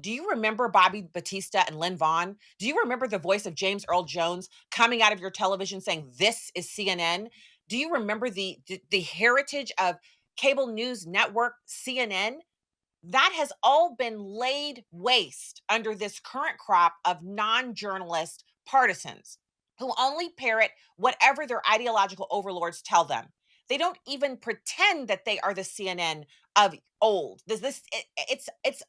Do you remember Bobby Batista and Lynn Vaughn? Do you remember the voice of James Earl Jones coming out of your television saying, "This is CNN"? Do you remember the heritage of cable news network CNN? That has all been laid waste under this current crop of non-journalist partisans who only parrot whatever their ideological overlords tell them. They don't even pretend that they are the CNN of old. It's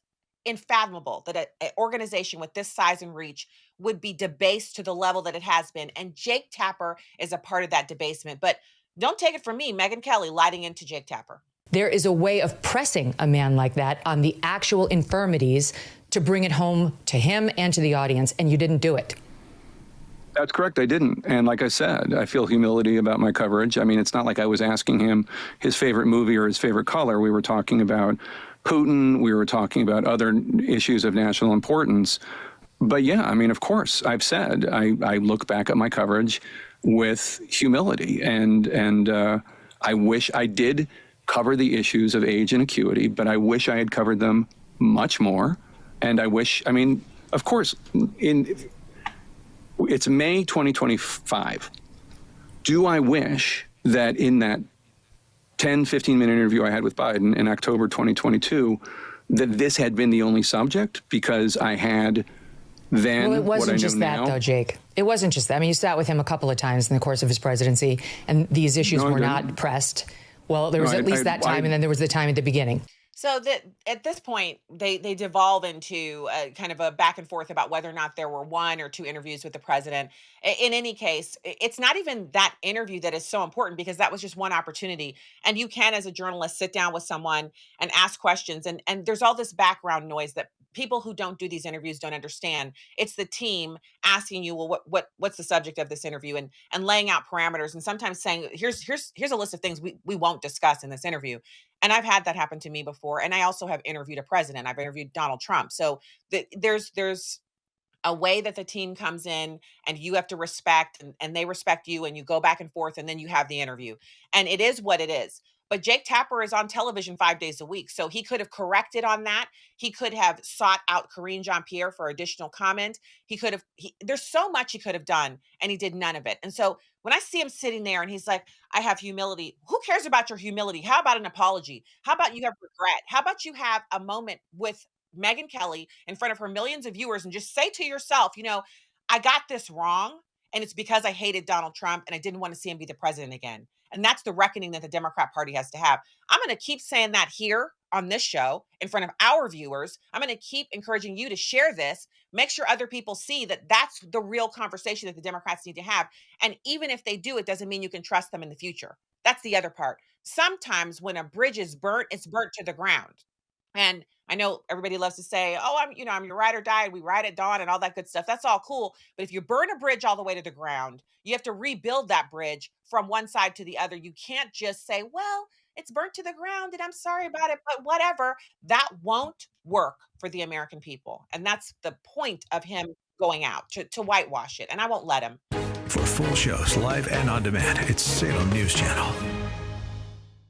unfathomable that an organization with this size and reach would be debased to the level that it has been. And Jake Tapper is a part of that debasement. But don't take it from me, Megyn Kelly lighting into Jake Tapper. There is a way of pressing a man like that on the actual infirmities to bring it home to him and to the audience, and you didn't do it. That's correct. I didn't. And like I said, I feel humility about my coverage. I mean, it's not like I was asking him his favorite movie or his favorite color. We were talking about Putin. We were talking about other issues of national importance. But yeah, I mean, of course, I've said I look back at my coverage with humility, and I wish I did cover the issues of age and acuity, but I wish I had covered them much more. And I wish, I mean, of course, it's May 2025. Do I wish that in that 10, 15-minute interview I had with Biden in October 2022, that this had been the only subject because I had then well, it wasn't just that, now? though, Jake. It wasn't just that. I mean, you sat with him a couple of times in the course of his presidency, and these issues were not pressed. Well, there was at least that time, and then there was the time at the beginning. So that at this point, they devolve into a kind of a back and forth about whether or not there were one or two interviews with the president. In any case, it's not even that interview that is so important because that was just one opportunity. And you can, as a journalist, sit down with someone and ask questions. And there's all this background noise that people who don't do these interviews don't understand. It's the team asking you, well, what's the subject of this interview, and laying out parameters, and sometimes saying, here's a list of things we won't discuss in this interview. And I've had that happen to me before. And I also have interviewed a president. I've interviewed Donald Trump. So there's a way that the team comes in and you have to respect, and they respect you, and you go back and forth, and then you have the interview. And it is what it is. But Jake Tapper is on television 5 days a week. So he could have corrected on that. He could have sought out Karine Jean-Pierre for additional comment. There's so much he could have done, and he did none of it. And so when I see him sitting there and he's like, I have humility. Who cares about your humility? How about an apology? How about you have regret? How about you have a moment with Megyn Kelly in front of her millions of viewers and just say to yourself, I got this wrong. And it's because I hated Donald Trump and I didn't want to see him be the president again. And that's the reckoning that the Democrat Party has to have. I'm going to keep saying that here on this show in front of our viewers. I'm going to keep encouraging you to share this. Make sure other people see that that's the real conversation that the Democrats need to have. And even if they do, it doesn't mean you can trust them in the future. That's the other part. Sometimes when a bridge is burnt, it's burnt to the ground. And I know everybody loves to say, "Oh, I'm your ride or die. We ride at dawn," and all that good stuff. That's all cool. But if you burn a bridge all the way to the ground, you have to rebuild that bridge from one side to the other. You can't just say, "Well, it's burnt to the ground and I'm sorry about it, but whatever." That won't work for the American people. And that's the point of him going out to whitewash it. And I won't let him. For full shows, live and on demand, it's Salem News Channel.